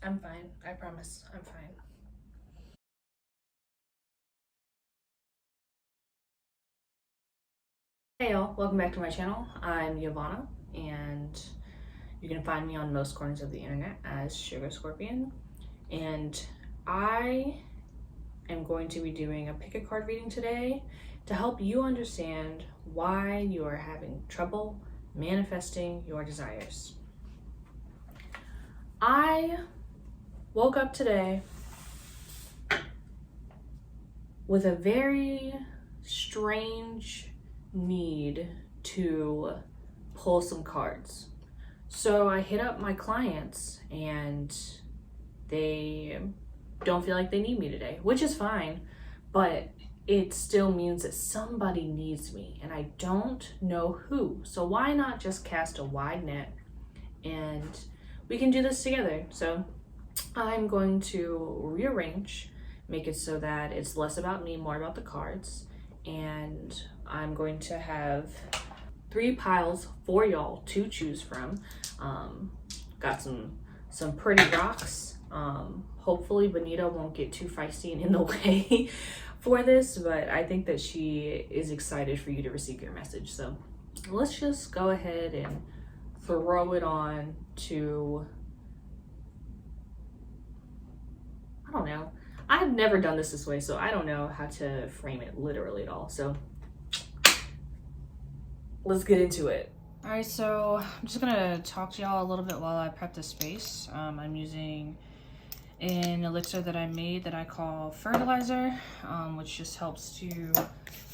I'm fine. I promise. I'm fine. Hey y'all, welcome back to my channel. I'm Yvonna, and you can find me on most corners of the internet as sugarscorpion. And I am going to be doing a pick a card reading today to help you understand why you are having trouble manifesting your desires. I woke up today with a very strange need to pull some cards. So I hit up my clients and they don't feel like they need me today, which is fine, but it still means that somebody needs me and I don't know who. So why not just cast a wide net and we can do this together. So I'm going to rearrange, make it so that it's less about me, more about the cards. And I'm going to have 3 piles for y'all to choose from. Got some pretty rocks. Hopefully Bonita won't get too feisty and in the way for this, but I think that she is excited for you to receive your message. So let's just go ahead and throw it on to, I don't know. I've never done this way, so I don't know how to frame it literally at all. So let's get into it. All right, so I'm just gonna talk to y'all a little bit while I prep the space. I'm using an elixir that I made that I call fertilizer, which just helps to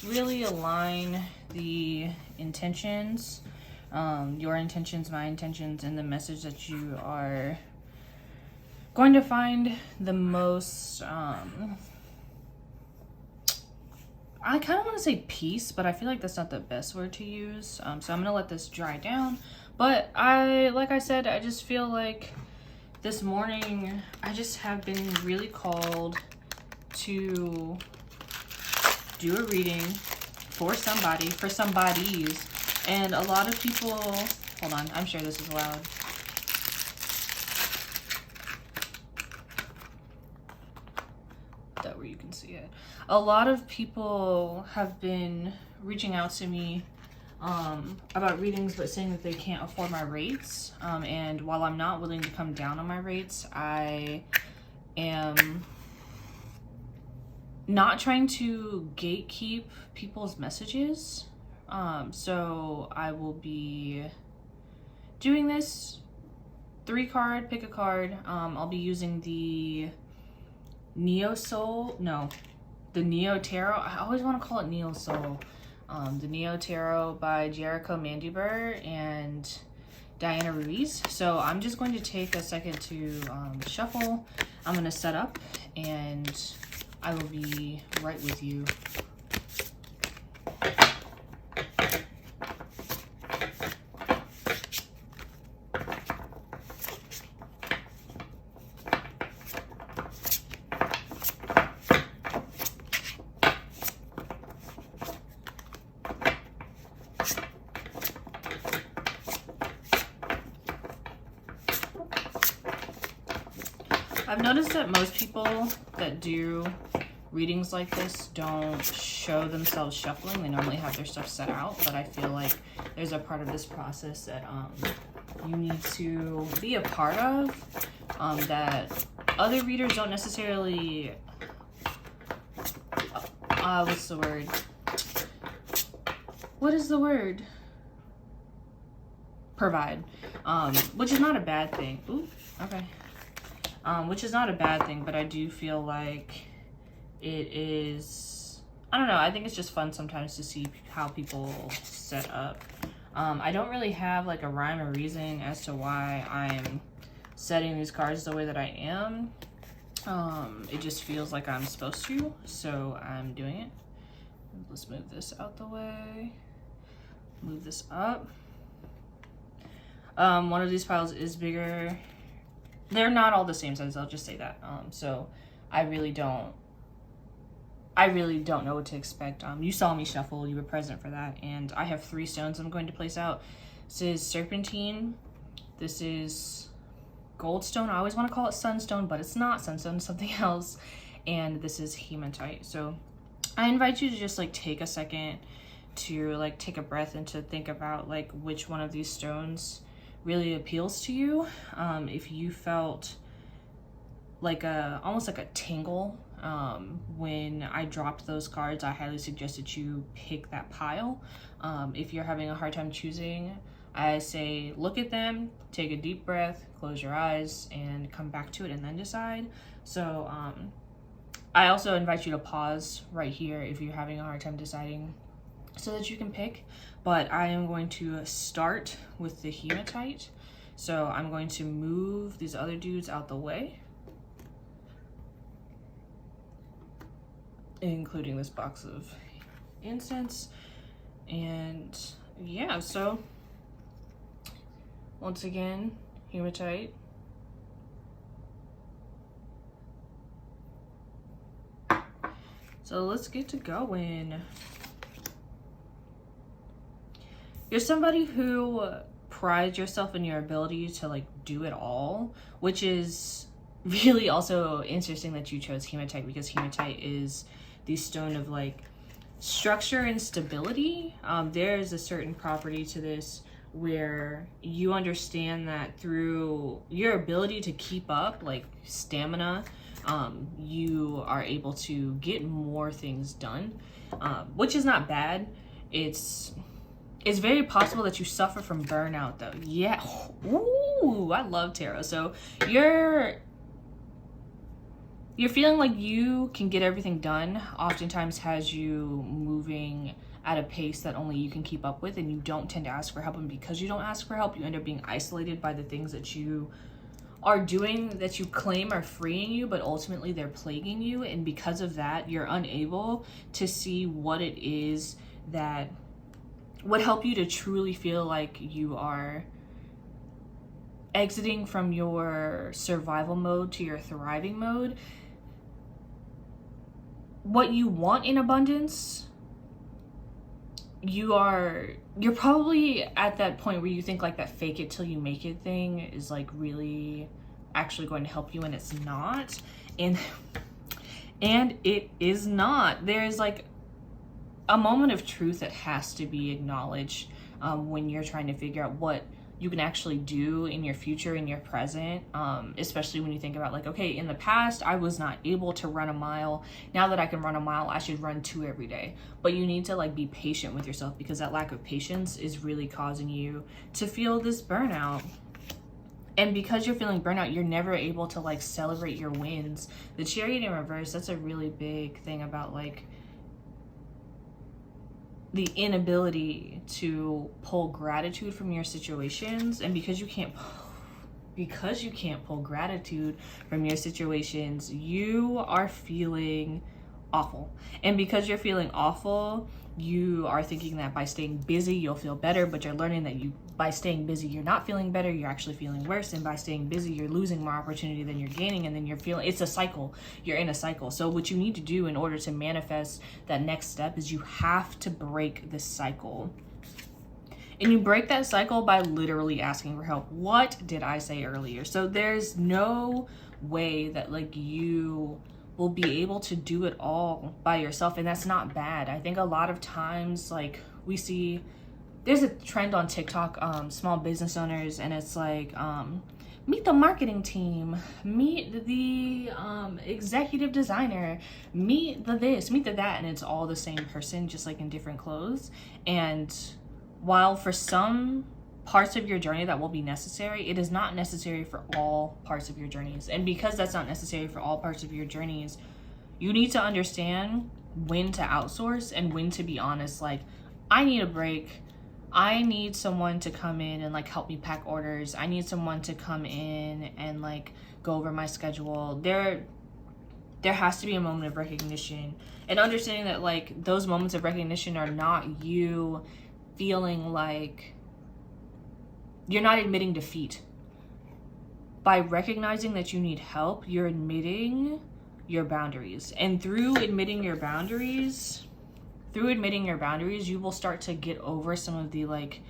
really align the intentions, your intentions, my intentions, and the message that you are going to find the most, I kind of want to say peace, but I feel like that's not the best word to use. So I'm going to let this dry down. But like I said, I just feel like this morning, I just have been really called to do a reading for somebody, for somebodies. And a lot of people, hold on, I'm sure this is loud. That where you can see it. A lot of people have been reaching out to me about readings, but saying that they can't afford my rates. And while I'm not willing to come down on my rates, I am not trying to gatekeep people's messages. So I will be doing this 3 card, pick a card. I'll be using the Neo Tarot. I always want to call it Neo Soul. The Neo Tarot by Jericho Mandibur and Diana Ruiz. So I'm just going to take a second to shuffle. I'm going to set up and I will be right with you. I've noticed that most people that do readings like this don't show themselves shuffling. They normally have their stuff set out, but I feel like there's a part of this process that you need to be a part of, that other readers don't necessarily, what's the word? What is the word? Provide, which is not a bad thing. Ooh, okay. Which is not a bad thing, but I do feel like it is, I don't know, I think it's just fun sometimes to see how people set up. I don't really have like a rhyme or reason as to why I'm setting these cards the way that I am. It just feels like I'm supposed to, so I'm doing it. Let's move this out the way, move this up. One of these piles is bigger. They're not all the same size, I'll just say that. So I really don't know what to expect. You saw me shuffle, you were present for that, and I have 3 stones I'm going to place out. This is Serpentine, this is Goldstone. I always want to call it Sunstone, but it's not. Sunstone is something else. And this is Hematite. So I invite you to just like take a second to like take a breath and to think about like which one of these stones really appeals to you. If you felt like almost like a tingle when I dropped those cards, I highly suggest that you pick that pile. If you're having a hard time choosing, I say look at them, take a deep breath, close your eyes, and come back to it and then decide. So I also invite you to pause right here if you're having a hard time deciding so that you can pick. But I am going to start with the Hematite. So I'm going to move these other dudes out the way, including this box of incense. And yeah, so once again, Hematite. So let's get to going. You're somebody who prides yourself in your ability to like do it all, which is really also interesting that you chose Hematite, because Hematite is the stone of like structure and stability. There's a certain property to this where you understand that through your ability to keep up like stamina, you are able to get more things done, which is not bad. It's very possible that you suffer from burnout though. Yeah. Ooh, I love tarot. So you're feeling like you can get everything done oftentimes has you moving at a pace that only you can keep up with, and you don't tend to ask for help. And because you don't ask for help, you end up being isolated by the things that you are doing that you claim are freeing you, but ultimately they're plaguing you. And because of that, you're unable to see what it is that would help you to truly feel like you are exiting from your survival mode to your thriving mode. What you want in abundance, you're probably at that point where you think like that fake it till you make it thing is like really actually going to help you, and it's not. And it is not. There's like a moment of truth that has to be acknowledged when you're trying to figure out what you can actually do in your future, in your present, especially when you think about like, okay, in the past I was not able to run a mile. Now that I can run a mile, I should run 2 every day. But you need to like be patient with yourself, because that lack of patience is really causing you to feel this burnout. And because you're feeling burnout, you're never able to like celebrate your wins. The Chariot in reverse, that's a really big thing about like the inability to pull gratitude from your situations. And because you can't pull gratitude from your situations, you are feeling awful. And because you're feeling awful, you are thinking that by staying busy you'll feel better, but you're learning that by staying busy you're not feeling better, you're actually feeling worse. And by staying busy you're losing more opportunity than you're gaining, and then it's a cycle. You're in a cycle. So what you need to do in order to manifest that next step is you have to break this cycle. And you break that cycle by literally asking for help. What did I say earlier? So there's no way that like you will be able to do it all by yourself, and that's not bad. I think a lot of times like we see there's a trend on TikTok, small business owners, and it's like meet the marketing team, meet the executive designer, meet the this, meet the that, and it's all the same person, just like in different clothes. And while for some parts of your journey that will be necessary, it is not necessary for all parts of your journeys. And because that's not necessary for all parts of your journeys, you need to understand when to outsource and when to be honest. Like, I need a break. I need someone to come in and like help me pack orders. I need someone to come in and like go over my schedule. There has to be a moment of recognition, and understanding that like those moments of recognition are not you feeling like you're not admitting defeat. By recognizing that you need help, you're admitting your boundaries. And through admitting your boundaries, you will start to get over some of the like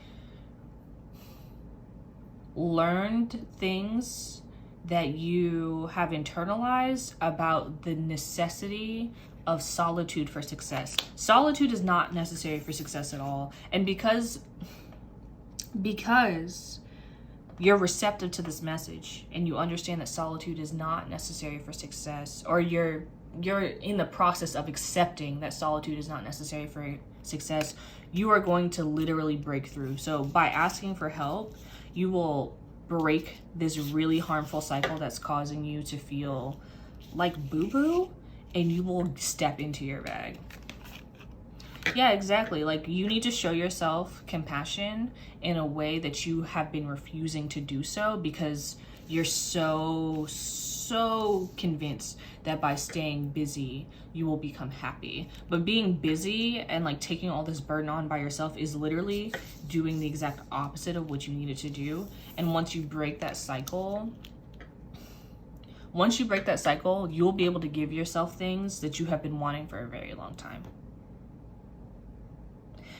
learned things that you have internalized about the necessity of solitude for success. Solitude is not necessary for success at all. And because you're receptive to this message and you understand that solitude is not necessary for success, or you're in the process of accepting that solitude is not necessary for success, you are going to literally break through. So by asking for help, you will break this really harmful cycle that's causing you to feel like boo-boo, and you will step into your bag. Yeah, exactly. Like, you need to show yourself compassion in a way that you have been refusing to do so, because you're so convinced that by staying busy, you will become happy. But being busy and like taking all this burden on by yourself is literally doing the exact opposite of what you needed to do. And once you break that cycle, you'll be able to give yourself things that you have been wanting for a very long time.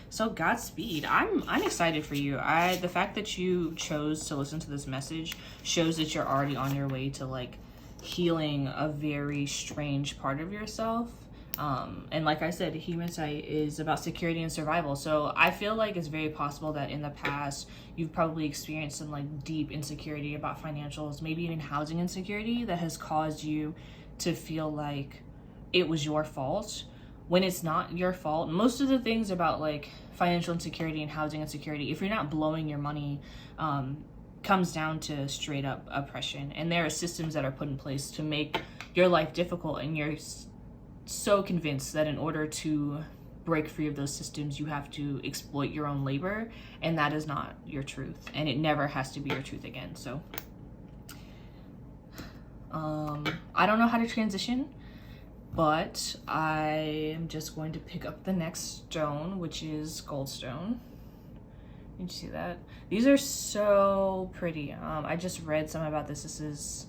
So Godspeed. I'm excited for you. The fact that you chose to listen to this message shows that you're already on your way to like healing a very strange part of yourself. And like I said, Hematite is about security and survival. So I feel like it's very possible that in the past, you've probably experienced some like deep insecurity about financials, maybe even housing insecurity, that has caused you to feel like it was your fault, when it's not your fault. Most of the things about like financial insecurity and housing insecurity, if you're not blowing your money, comes down to straight up oppression. And there are systems that are put in place to make your life difficult, and you're so convinced that in order to break free of those systems, you have to exploit your own labor, and that is not your truth, and it never has to be your truth again. So I don't know how to transition, but I am just going to pick up the next stone, which is Goldstone. Did you see that? These are so pretty. I just read some about this. This is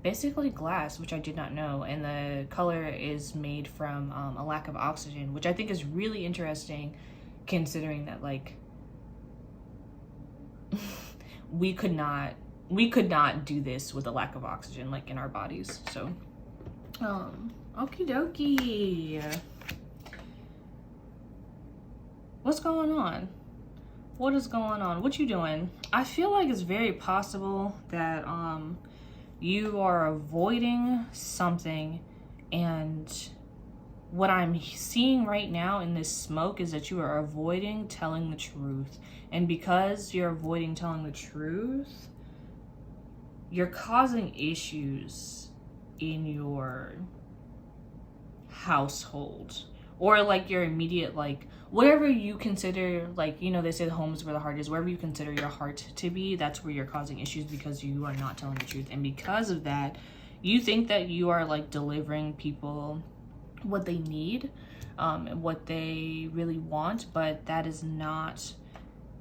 basically glass, which I did not know, and the color is made from a lack of oxygen, which I think is really interesting, considering that like we could not do this with a lack of oxygen like in our bodies. So okie dokie. What's going on? What is going on? What you doing? I feel like it's very possible that you are avoiding something, and what I'm seeing right now in this smoke is that you are avoiding telling the truth. And because you're avoiding telling the truth, you're causing issues in your household, or like your immediate, like whatever you consider, like, you know, they say the home is where the heart is. Wherever you consider your heart to be, that's where you're causing issues, because you are not telling the truth. And because of that, you think that you are like delivering people what they need, and what they really want, but that is not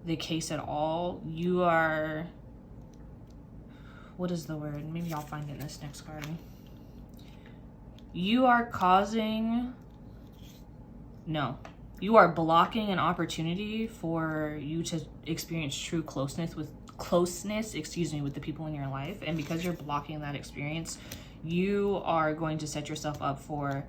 the case at all. You are, what is the word? Maybe I'll find it in this next card. You are blocking an opportunity for you to experience true closeness with the people in your life. And because you're blocking that experience, you are going to set yourself up for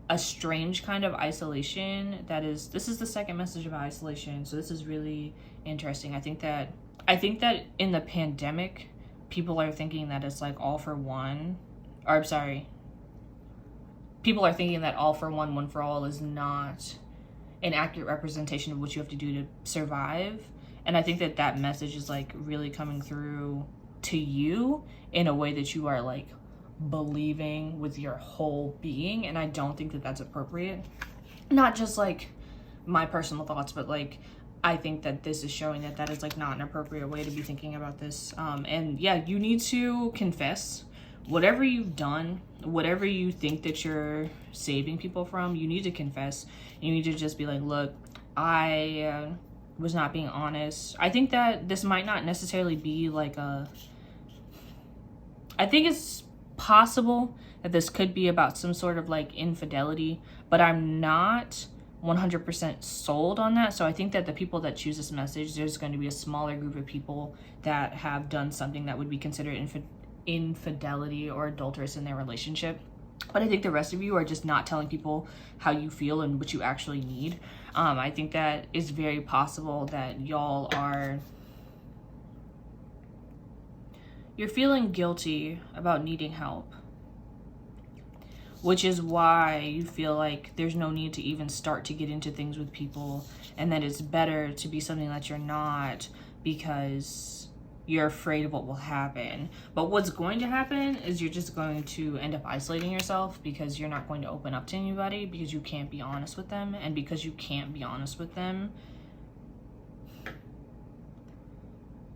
a strange kind of isolation. This is the second message about isolation. So this is really interesting. I think that in the pandemic, people are thinking that it's like all for one, or I'm sorry, people are thinking that all for one, one for all is not an accurate representation of what you have to do to survive. And I think that message is like really coming through to you in a way that you are like believing with your whole being. And I don't think that that's appropriate. Not just like my personal thoughts, but like I think that this is showing that is like not an appropriate way to be thinking about this. And yeah, you need to confess whatever you've done, whatever you think that you're saving people from. You need to confess. You need to just be like, look, I was not being honest. I think that this might not necessarily be like I think it's possible that this could be about some sort of like infidelity, but I'm not 100% sold on that. So I think that the people that choose this message, there's going to be a smaller group of people that have done something that would be considered infidelity or adulterous in their relationship. But I think the rest of you are just not telling people how you feel and what you actually need. I think that it's very possible that you're feeling guilty about needing help, which is why you feel like there's no need to even start to get into things with people, and that it's better to be something that you're not because you're afraid of what will happen. But what's going to happen is you're just going to end up isolating yourself, because you're not going to open up to anybody, because you can't be honest with them. And because you can't be honest with them,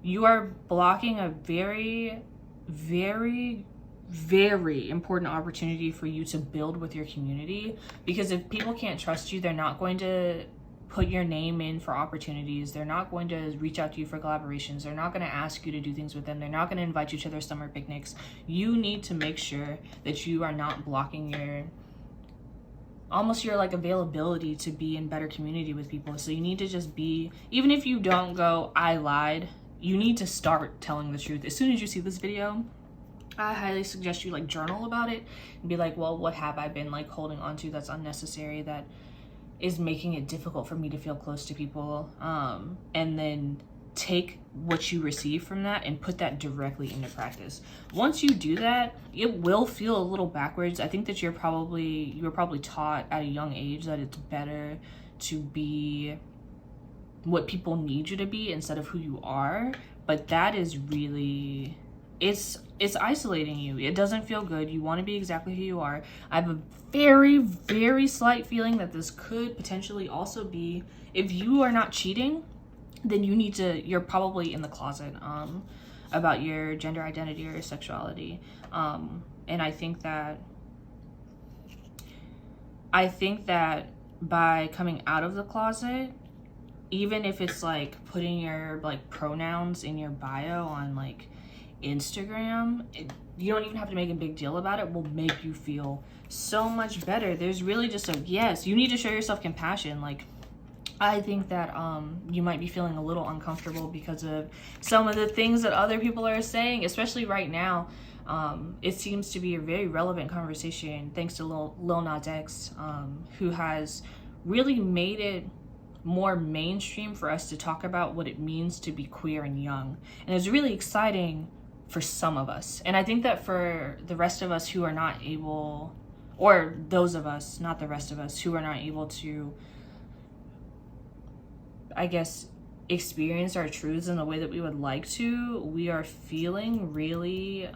you are blocking a very, very, very important opportunity for you to build with your community. Because if people can't trust you, they're not going to put your name in for opportunities. They're not going to reach out to you for collaborations. They're not going to ask you to do things with them. They're not going to invite you to their summer picnics. You need to make sure that you are not blocking your like availability to be in better community with people. So you need to just be, even if you don't go, I lied, you need to start telling the truth. As soon as you see this video, I highly suggest you like journal about it and be like, well, what have I been like holding on to that's unnecessary, that is making it difficult for me to feel close to people, and then take what you receive from that and put that directly into practice. Once you do that, it will feel a little backwards. I think that you were probably taught at a young age that it's better to be what people need you to be instead of who you are, but that is really, it's isolating you. It doesn't feel good. You want to be exactly who you are. I have a very, very slight feeling that this could potentially also be, if you are not cheating, then you're probably in the closet about your gender identity or your sexuality. And I think that by coming out of the closet, even if it's like putting your like pronouns in your bio on like Instagram, you don't even have to make a big deal about it, will make you feel so much better. There's really just yes, you need to show yourself compassion. Like, I think that you might be feeling a little uncomfortable because of some of the things that other people are saying, especially right now. It seems to be a very relevant conversation thanks to Lil Nas X, who has really made it more mainstream for us to talk about what it means to be queer and young. And it's really exciting for some of us. And I think that for the rest of us who are not able, or those of us, not the rest of us, who are not able to, I guess, experience our truths in the way that we would like to, we are feeling really,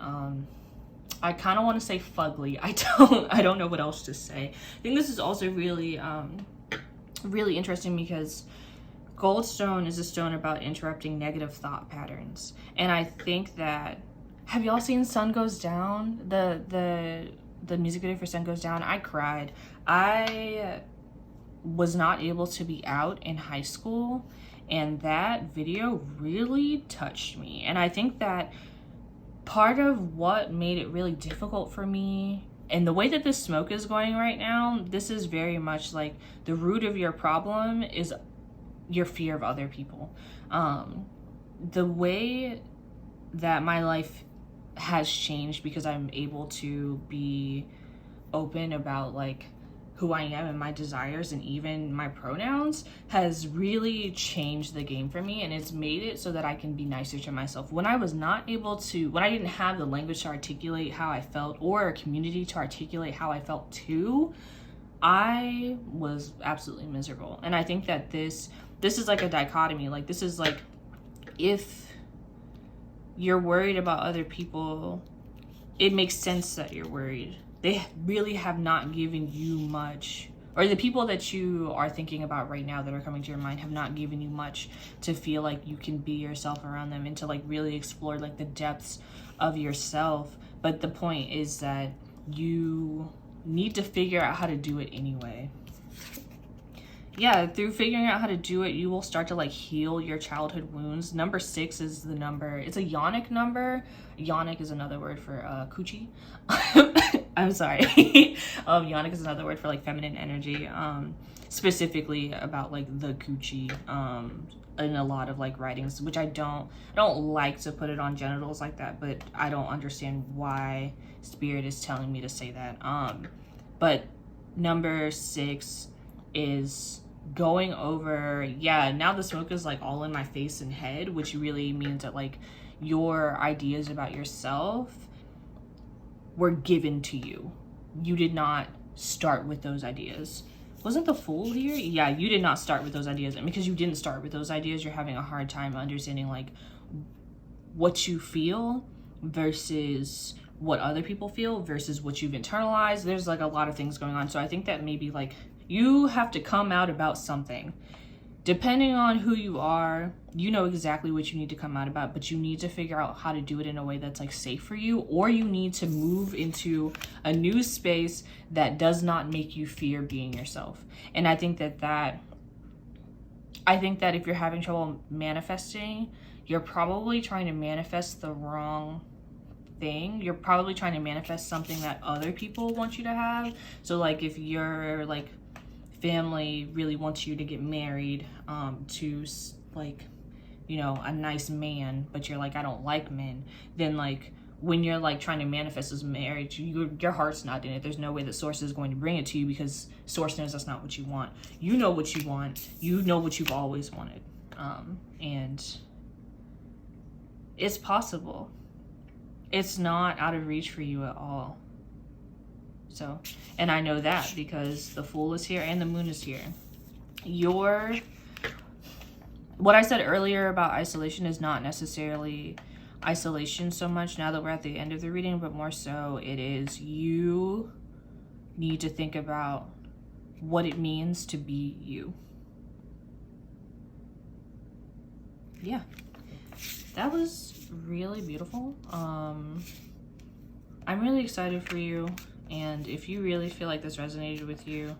I kind of want to say fugly. I don't know what else to say. I think this is also really, really interesting because Goldstone is a stone about interrupting negative thought patterns. And I think that, have y'all seen Sun Goes Down? The music video for Sun Goes Down? I cried. I was not able to be out in high school, and that video really touched me. And I think that part of what made it really difficult for me, and the way that this smoke is going right now, this is very much like the root of your problem is your fear of other people. The way that my life has changed because I'm able to be open about like who I am and my desires and even my pronouns has really changed the game for me, and it's made it so that I can be nicer to myself. When I was not able to, when I didn't have the language to articulate how I felt or a community to articulate how I felt too, I was absolutely miserable. And I think that this is like a dichotomy. Like, this is like, if you're worried about other people, it makes sense that you're worried. They really have not given you much, or the people that you are thinking about right now that are coming to your mind have not given you much to feel like you can be yourself around them and to like really explore like the depths of yourself. But the point is that you need to figure out how to do it anyway. Yeah, through figuring out how to do it, you will start to like heal your childhood wounds. Number 6 is the number, it's a yonic number. Yonic is another word for coochie. I'm sorry. Yonic is another word for like feminine energy. specifically about like the coochie in a lot of like writings, which I don't like to put it on genitals like that, but I don't understand why spirit is telling me to say that. But number 6 is going over, now the smoke is like all in my face and head, which really means that like your ideas about yourself were given to you. You did not start with those ideas. Wasn't the Fool here? Yeah, you did not start with those ideas. And because you didn't start with those ideas, you're having a hard time understanding like what you feel versus what other people feel versus what you've internalized. There's like a lot of things going on. So I think that maybe like you have to come out about something. Depending on who you are, you know exactly what you need to come out about, but you need to figure out how to do it in a way that's like safe for you, or you need to move into a new space that does not make you fear being yourself. And I think that if you're having trouble manifesting, you're probably trying to manifest the wrong thing. You're probably trying to manifest something that other people want you to have. So like if you're like family really wants you to get married to like, you know, a nice man, but you're like, I don't like men, then like when you're like trying to manifest this marriage, your heart's not in it. There's no way that source is going to bring it to you, because source knows that's not what you want. You know what you want. You know what you've always wanted. And it's possible. It's not out of reach for you at all. So, and I know that because the Fool is here and the Moon is here. What I said earlier about isolation is not necessarily isolation so much now that we're at the end of the reading, but more so it is you need to think about what it means to be you. Yeah, that was really beautiful. I'm really excited for you. And if you really feel like this resonated with you,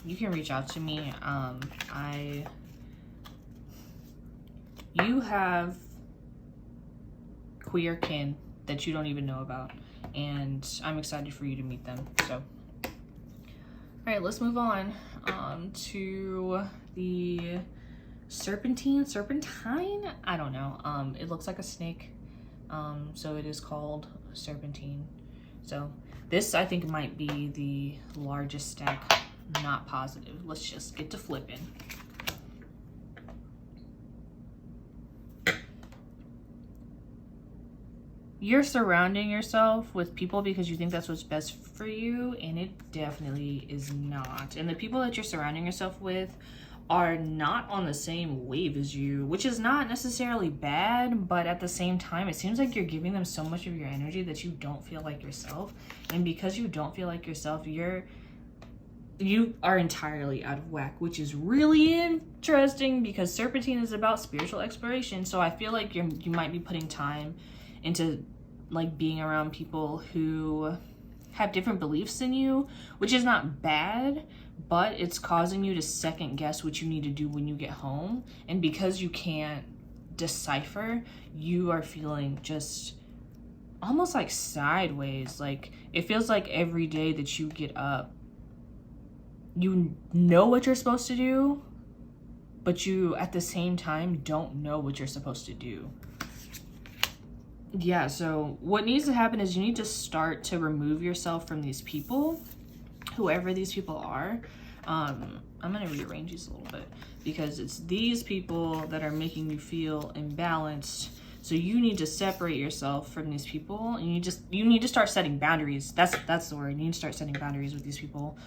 you can reach out to me. You have queer kin that you don't even know about, and I'm excited for you to meet them. So, all right, let's move on to the Serpentine. I don't know. It looks like a snake, so it is called Serpentine. So this, I think, might be the largest stack. Not positive. Let's just get to flipping. You're surrounding yourself with people because you think that's what's best for you, and it definitely is not. And the people that you're surrounding yourself with are not on the same wave as you, which is not necessarily bad, but at the same time, it seems like you're giving them so much of your energy that you don't feel like yourself. And because you don't feel like yourself, you are entirely out of whack, which is really interesting because Serpentine is about spiritual exploration. So I feel like you might be putting time into like being around people who have different beliefs than you, which is not bad, but it's causing you to second guess what you need to do when you get home. And because you can't decipher, you are feeling just almost like sideways. Like it feels like every day that you get up, you know what you're supposed to do, but you at the same time don't know what you're supposed to do. Yeah, so what needs to happen is you need to start to remove yourself from these people, whoever these people are. I'm going to rearrange these a little bit because it's these people that are making you feel imbalanced. So you need to separate yourself from these people, and you need to start setting boundaries. That's the word. You need to start setting boundaries with these people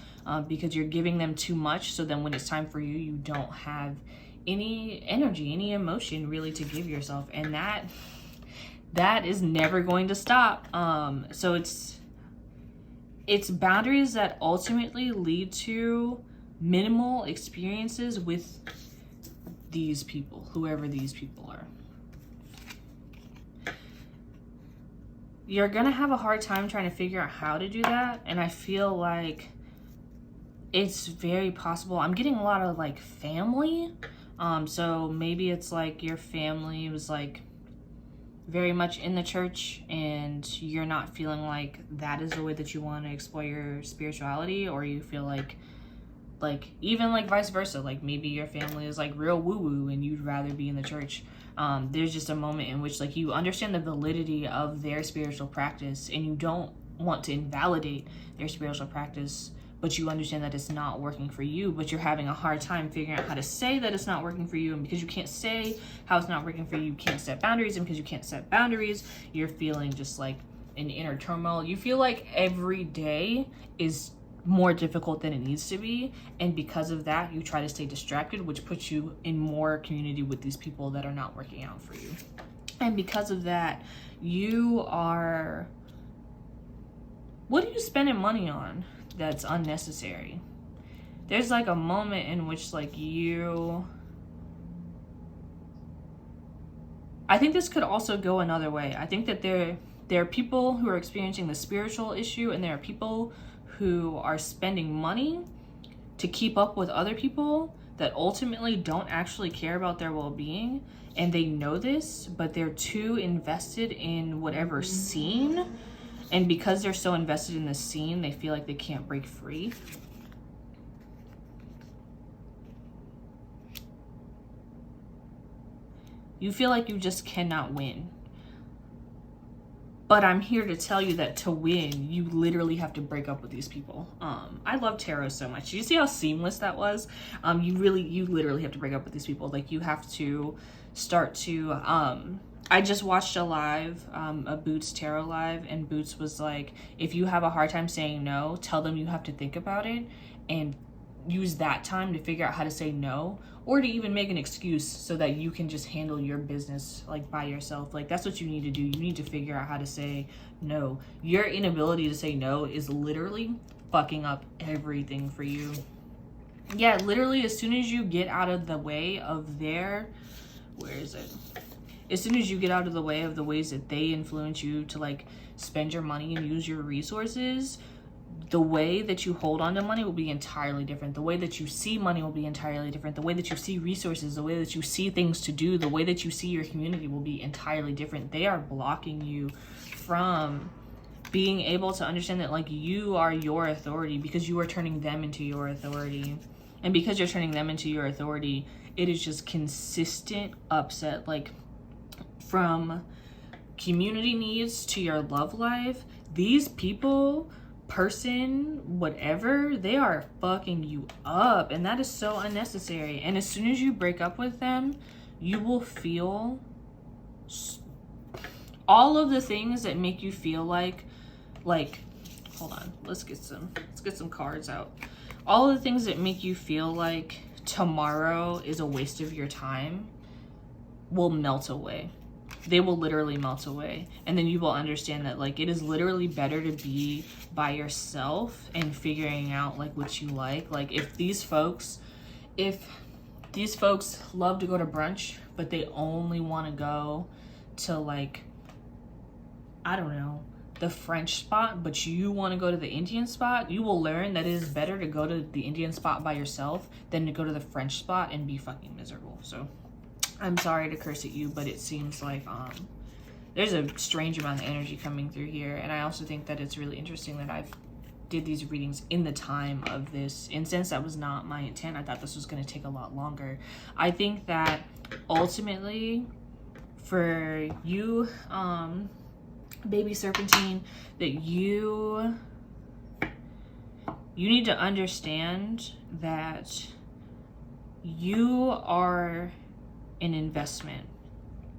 because you're giving them too much. So then when it's time for you, you don't have any energy, any emotion really to give yourself. And that is never going to stop. So it's boundaries that ultimately lead to minimal experiences with these people, whoever these people are. You're gonna have a hard time trying to figure out how to do that, and I feel like it's very possible. I'm getting a lot of like family, so maybe it's like your family was like very much in the church and you're not feeling like that is the way that you want to explore your spirituality, or you feel like like even like vice versa, like maybe your family is like real woo-woo and you'd rather be in the church. There's just a moment in which like you understand the validity of their spiritual practice and you don't want to invalidate their spiritual practice, but you understand that it's not working for you, but you're having a hard time figuring out how to say that it's not working for you. And because you can't say how it's not working for you, you can't set boundaries. And because you can't set boundaries, you're feeling just like an inner turmoil. You feel like every day is more difficult than it needs to be, and because of that you try to stay distracted, which puts you in more community with these people that are not working out for you. And because of that, you are, what are you spending money on that's unnecessary? There's like a moment in which like I think this could also go another way. I think that there are people who are experiencing the spiritual issue, and there are people who are spending money to keep up with other people that ultimately don't actually care about their well-being, and they know this, but they're too invested in whatever scene, and because they're so invested in the scene, they feel like they can't break free. You feel like you just cannot win. But I'm here to tell you that to win, you literally have to break up with these people. I love tarot so much. You see how seamless that was? You literally have to break up with these people. Like you have to start to, I just watched a live, a Boots tarot live, and Boots was like, if you have a hard time saying no, tell them you have to think about it and use that time to figure out how to say no, or to even make an excuse so that you can just handle your business like by yourself. Like that's what you need to do. You need to figure out how to say no. Your inability to say no is literally fucking up everything for you. Yeah, literally as soon as you get out of the way of their, as soon as you get out of the way of the ways that they influence you to like spend your money and use your resources, the way that you hold on to money will be entirely different. The way that you see money will be entirely different. The way that you see resources, the way that you see things to do, the way that you see your community will be entirely different. They are blocking you from being able to understand that like you are your authority, because you are turning them into your authority. And because you're turning them into your authority, it is just consistent upset, like from community needs to your love life. These people, person, whatever, they are fucking you up, and that is so unnecessary. And as soon as you break up with them, you will feel all of the things that make you feel like hold on, let's get some cards out. All of the things that make you feel like tomorrow is a waste of your time will melt away. They will literally melt away. And then you will understand that like it is literally better to be by yourself and figuring out like what you like. Like if these folks love to go to brunch, but they only want to go to like, I don't know, the French spot, but you want to go to the Indian spot, you will learn that it is better to go to the Indian spot by yourself than to go to the French spot and be fucking miserable. So I'm sorry to curse at you, but it seems like there's a strange amount of energy coming through here. And I also think that it's really interesting that I've did these readings in the time of this instance. That was not my intent. I thought this was going to take a lot longer. I think that ultimately for you, baby Serpentine, that you need to understand that you are an investment.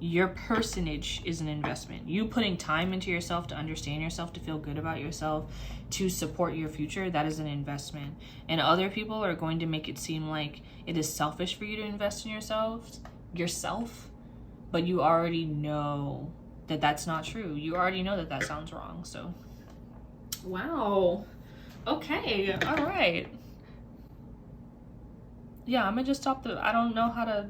Your personage is an investment. You putting time into yourself to understand yourself, to feel good about yourself, to support your future, that is an investment. And other people are going to make it seem like it is selfish for you to invest in yourself, but you already know that that's not true. You already know that that sounds wrong. So, wow. Okay, all right. Yeah, I'm gonna just stop I don't know how to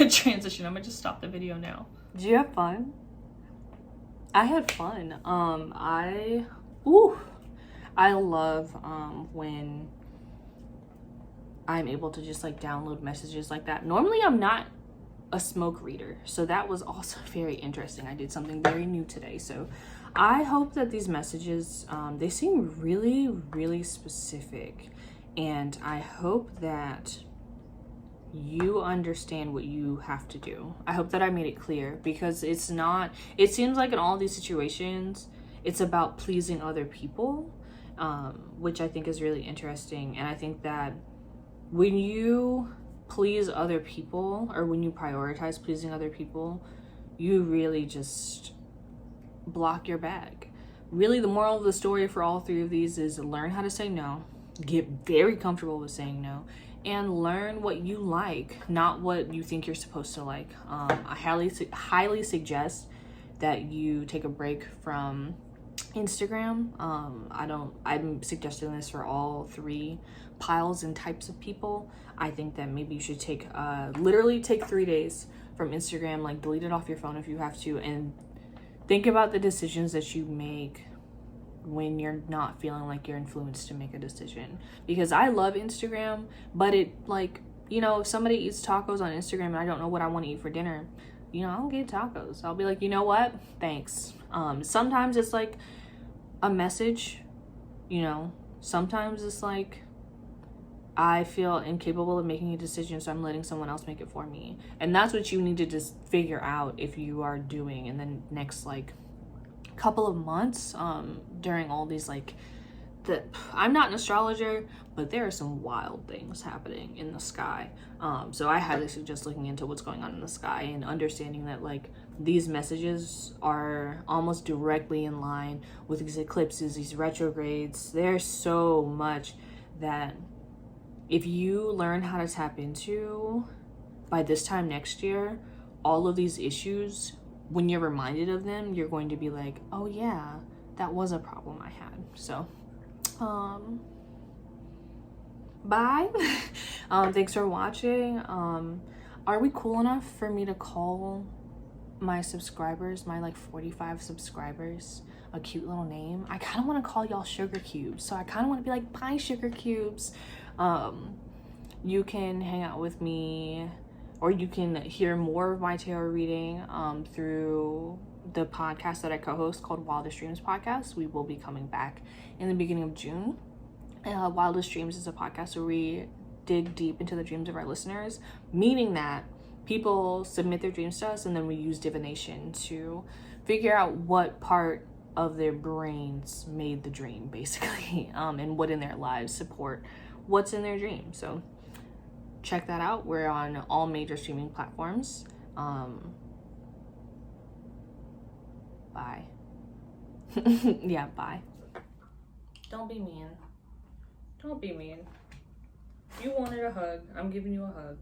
transition. I'm gonna just stop the video now. Did you have fun? I had fun. I love when I'm able to just like download messages like that. Normally I'm not a smoke reader, so that was also very interesting. I did something very new today. So I hope that these messages, they seem really, really specific And I hope that you understand what you have to do. I hope that I made it clear, because it seems like in all these situations, it's about pleasing other people, which I think is really interesting. And I think that when you please other people, or when you prioritize pleasing other people, you really just block your bag. Really, the moral of the story for all three of these is learn how to say no, get very comfortable with saying no, and learn what you like, not what you think you're supposed to like. I highly suggest that you take a break from Instagram. I'm suggesting this for all three piles and types of people. I think that maybe you should literally take 3 days from Instagram, like delete it off your phone if you have to, and think about the decisions that you make when you're not feeling like you're influenced to make a decision. Because I love Instagram, but it, like, you know, if somebody eats tacos on Instagram and I don't know what I want to eat for dinner, you know, I don't get tacos. I'll be like, you know what? Thanks. Sometimes it's like a message, you know. Sometimes it's like I feel incapable of making a decision, so I'm letting someone else make it for me. And that's what you need to just figure out if you are doing in the next, like, couple of months, during all these, like, I'm not an astrologer, but there are some wild things happening in the sky. So I highly suggest looking into what's going on in the sky and understanding that, like, these messages are almost directly in line with these eclipses, these retrogrades. There's so much that if you learn how to tap into, by this time next year, all of these issues, when you're reminded of them, you're going to be like, oh yeah, that was a problem I had. So bye. Thanks for watching. Are we cool enough for me to call my subscribers, my like 45 subscribers, a cute little name? I kind of want to call y'all sugar cubes, so I kind of want to be like, bye sugar cubes. You can hang out with me, or you can hear more of my tarot reading through the podcast that I co-host called Wildest podcast. We will be coming back in the beginning of June. Wildest Dreams is a podcast where we dig deep into the dreams of our listeners, meaning that people submit their dreams to us and then we use divination to figure out what part of their brains made the dream, basically, and what in their lives support what's in their dream. So check that out. We're on all major streaming platforms. Bye. Yeah, bye. Don't be mean. Don't be mean. You wanted a hug. I'm giving you a hug.